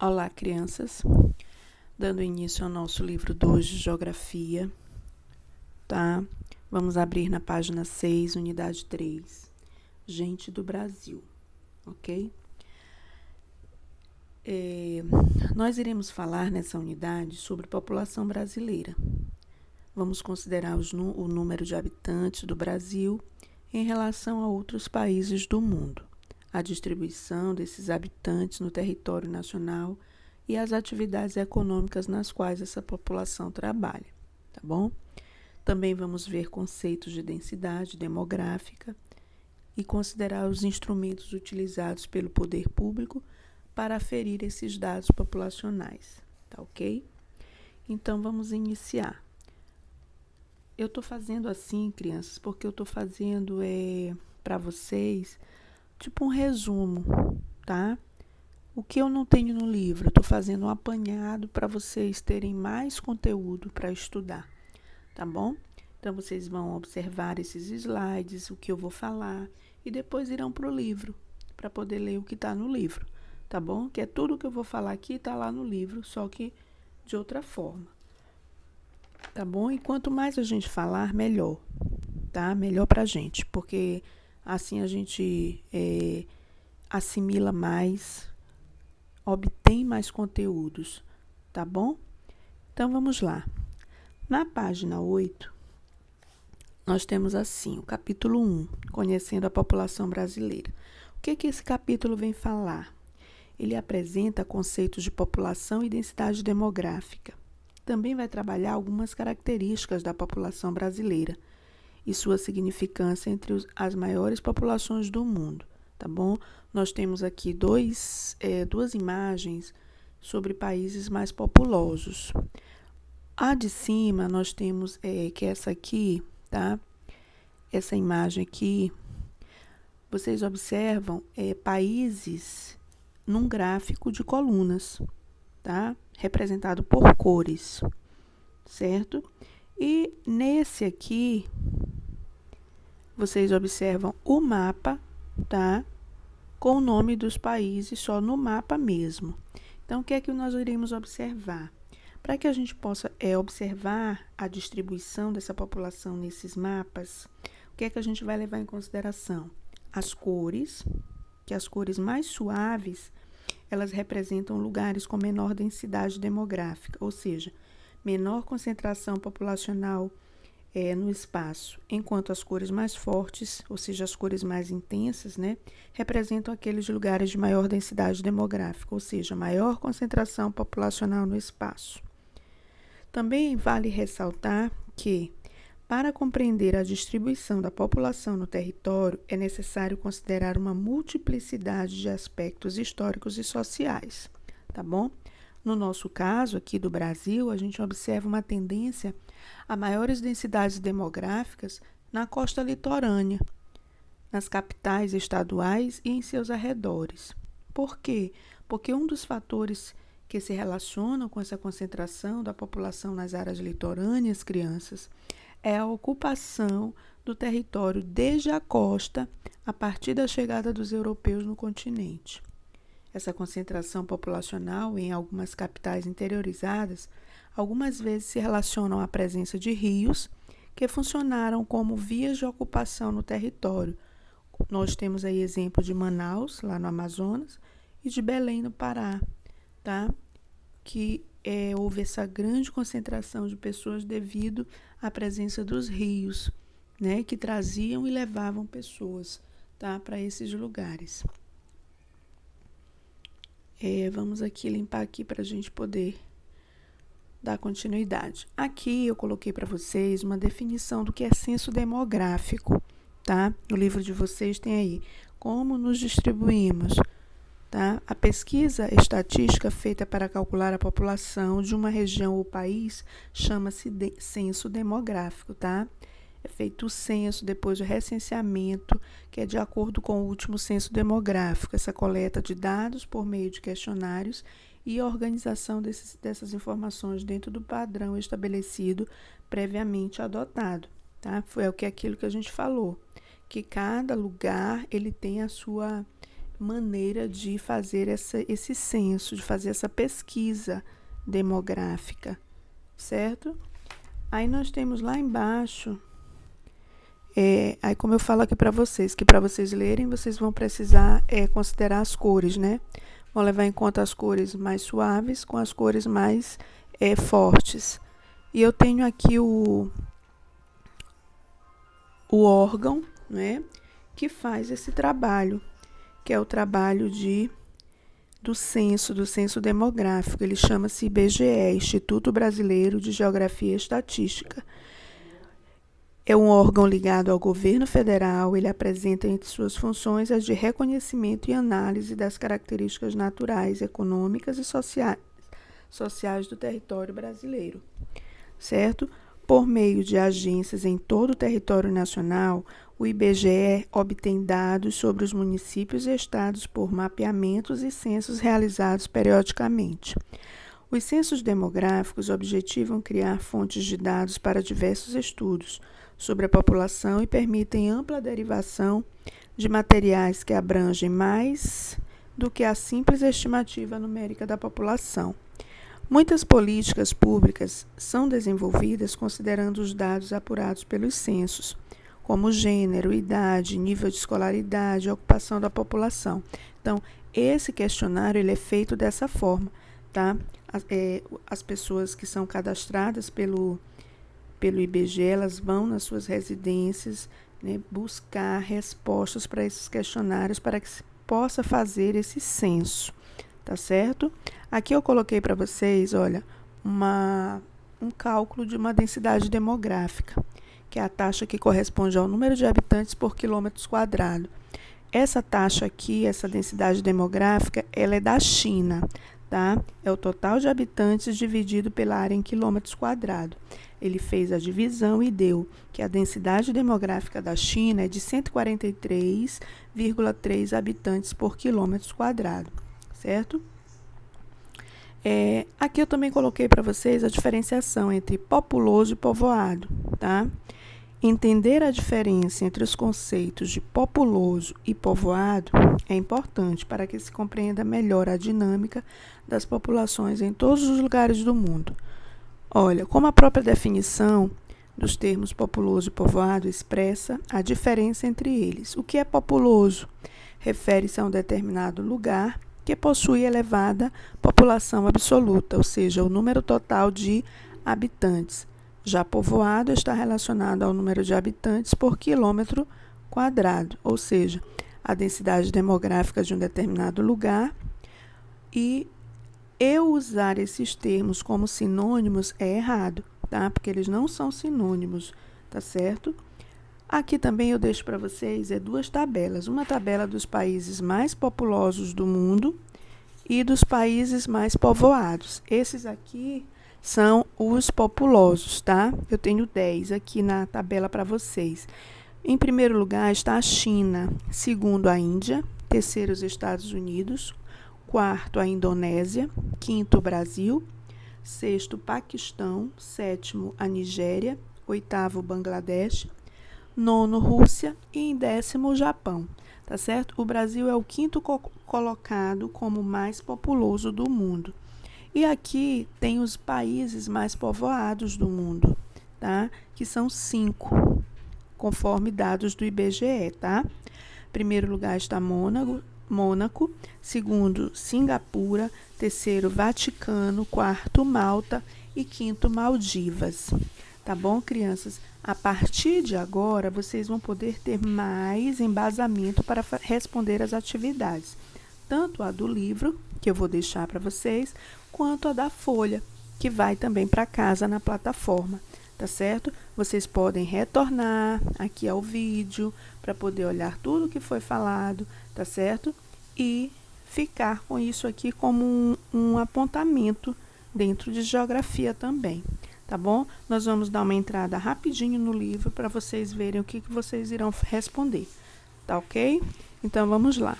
Olá, crianças. Dando início ao nosso livro 2 de Geografia, tá? Vamos abrir na página 6, unidade 3, Gente do Brasil, ok? Nós iremos falar nessa unidade sobre população brasileira. Vamos considerar o número de habitantes do Brasil em relação a outros países do mundo, a distribuição desses habitantes no território nacional e as atividades econômicas nas quais essa população trabalha, tá bom? Também vamos ver conceitos de densidade demográfica e considerar os instrumentos utilizados pelo poder público para aferir esses dados populacionais, tá ok? Então, vamos iniciar. Eu estou fazendo assim, crianças, porque eu estou fazendo para vocês tipo um resumo, tá? O que eu não tenho no livro, eu estou fazendo um apanhado para vocês terem mais conteúdo para estudar, tá bom? Então, vocês vão observar esses slides, o que eu vou falar, e depois irão para o livro, para poder ler o que está no livro, tá bom? Que é tudo que eu vou falar aqui está lá no livro, só que de outra forma, tá bom? E quanto mais a gente falar, melhor, tá? Melhor para a gente, porque assim a gente assimila mais, obtém mais conteúdos, tá bom? Então, vamos lá. Na página 8, nós temos assim, o capítulo 1, Conhecendo a População Brasileira. O que esse capítulo vem falar? Ele apresenta conceitos de população e densidade demográfica. Também vai trabalhar algumas características da população brasileira e sua significância entre as maiores populações do mundo, tá bom? Nós temos aqui duas imagens sobre países mais populosos. A de cima nós temos que essa aqui, tá? Essa imagem aqui, vocês observam países num gráfico de colunas, tá? Representado por cores, certo? E nesse aqui, vocês observam o mapa, tá? Com o nome dos países só no mapa mesmo. Então, o que é que nós iremos observar? Para que a gente possa observar a distribuição dessa população nesses mapas, o que é que a gente vai levar em consideração? As cores, que as cores mais suaves, elas representam lugares com menor densidade demográfica, ou seja, menor concentração populacional no espaço, enquanto as cores mais fortes, ou seja, as cores mais intensas, né, representam aqueles lugares de maior densidade demográfica, ou seja, maior concentração populacional no espaço. Também vale ressaltar que, para compreender a distribuição da população no território, é necessário considerar uma multiplicidade de aspectos históricos e sociais, tá bom? No nosso caso, aqui do Brasil, a gente observa uma tendência a maiores densidades demográficas na costa litorânea, nas capitais estaduais e em seus arredores. Por quê? Porque um dos fatores que se relacionam com essa concentração da população nas áreas litorâneas, crianças, é a ocupação do território desde a costa a partir da chegada dos europeus no continente. Essa concentração populacional em algumas capitais interiorizadas algumas vezes se relacionam à presença de rios que funcionaram como vias de ocupação no território. Nós temos aí exemplo de Manaus, lá no Amazonas, e de Belém, no Pará, tá? Que houve essa grande concentração de pessoas devido à presença dos rios, né? Que traziam e levavam pessoas, tá? Para esses lugares. Vamos aqui limpar aqui para a gente poder dar continuidade. Aqui eu coloquei para vocês uma definição do que é censo demográfico, tá? No livro de vocês tem aí como nos distribuímos, tá? A pesquisa estatística feita para calcular a população de uma região ou país chama-se censo demográfico, tá? É feito o censo, depois o recenseamento, que é de acordo com o último censo demográfico, essa coleta de dados por meio de questionários e a organização dessas informações dentro do padrão estabelecido previamente adotado, tá? Foi aquilo que a gente falou, que cada lugar ele tem a sua maneira de fazer esse censo, de fazer essa pesquisa demográfica, certo? Aí nós temos lá embaixo, aí como eu falo aqui para vocês, que para vocês lerem, vocês vão precisar considerar as cores, né? Vão levar em conta as cores mais suaves com as cores mais fortes. E eu tenho aqui o órgão, né, que faz esse trabalho, que é o trabalho do censo demográfico. Ele chama-se IBGE, Instituto Brasileiro de Geografia e Estatística. É um órgão ligado ao governo federal. Ele apresenta entre suas funções as de reconhecimento e análise das características naturais, econômicas e sociais do território brasileiro, certo? Por meio de agências em todo o território nacional, o IBGE obtém dados sobre os municípios e estados por mapeamentos e censos realizados periodicamente. Os censos demográficos objetivam criar fontes de dados para diversos estudos sobre a população e permitem ampla derivação de materiais que abrangem mais do que a simples estimativa numérica da população. Muitas políticas públicas são desenvolvidas considerando os dados apurados pelos censos, como gênero, idade, nível de escolaridade, ocupação da população. Então, esse questionário ele é feito dessa forma, tá? As pessoas que são cadastradas pelo IBGE, elas vão nas suas residências, né, buscar respostas para esses questionários para que se possa fazer esse censo, tá certo? Aqui eu coloquei para vocês, olha, um cálculo de uma densidade demográfica, que é a taxa que corresponde ao número de habitantes por quilômetros quadrados. Essa taxa aqui, essa densidade demográfica, ela é da China, tá? É o total de habitantes dividido pela área em quilômetros quadrados. Ele fez a divisão e deu que a densidade demográfica da China é de 143,3 habitantes por quilômetro quadrado, certo? Aqui eu também coloquei para vocês a diferenciação entre populoso e povoado, tá? Entender a diferença entre os conceitos de populoso e povoado é importante para que se compreenda melhor a dinâmica das populações em todos os lugares do mundo. Olha, como a própria definição dos termos populoso e povoado expressa a diferença entre eles. O que é populoso? Refere-se a um determinado lugar que possui elevada população absoluta, ou seja, o número total de habitantes. Já povoado está relacionado ao número de habitantes por quilômetro quadrado, ou seja, a densidade demográfica de um determinado lugar. E eu usar esses termos como sinônimos é errado, tá? Porque eles não são sinônimos, tá certo? Aqui também eu deixo para vocês duas tabelas. Uma tabela dos países mais populosos do mundo e dos países mais povoados. Esses aqui são os populosos, tá? Eu tenho 10 aqui na tabela para vocês. Em primeiro lugar está a China, segundo a Índia, terceiro os Estados Unidos, quarto a Indonésia, quinto o Brasil, sexto o Paquistão, sétimo a Nigéria, oitavo o Bangladesh, nono Rússia e em décimo o Japão, tá certo? O Brasil é o quinto colocado como o mais populoso do mundo. E aqui tem os países mais povoados do mundo, tá? Que são 5, conforme dados do IBGE, tá? Primeiro lugar está Mônaco, segundo Singapura, terceiro Vaticano, quarto Malta e quinto Maldivas. Tá bom, crianças? A partir de agora, vocês vão poder ter mais embasamento para responder as atividades. Tanto a do livro, que eu vou deixar para vocês, quanto a da folha, que vai também para casa na plataforma, tá certo? Vocês podem retornar aqui ao vídeo para poder olhar tudo o que foi falado, tá certo? E ficar com isso aqui como um apontamento dentro de geografia também, tá bom? Nós vamos dar uma entrada rapidinho no livro para vocês verem o que vocês irão responder, tá ok? Então, vamos lá.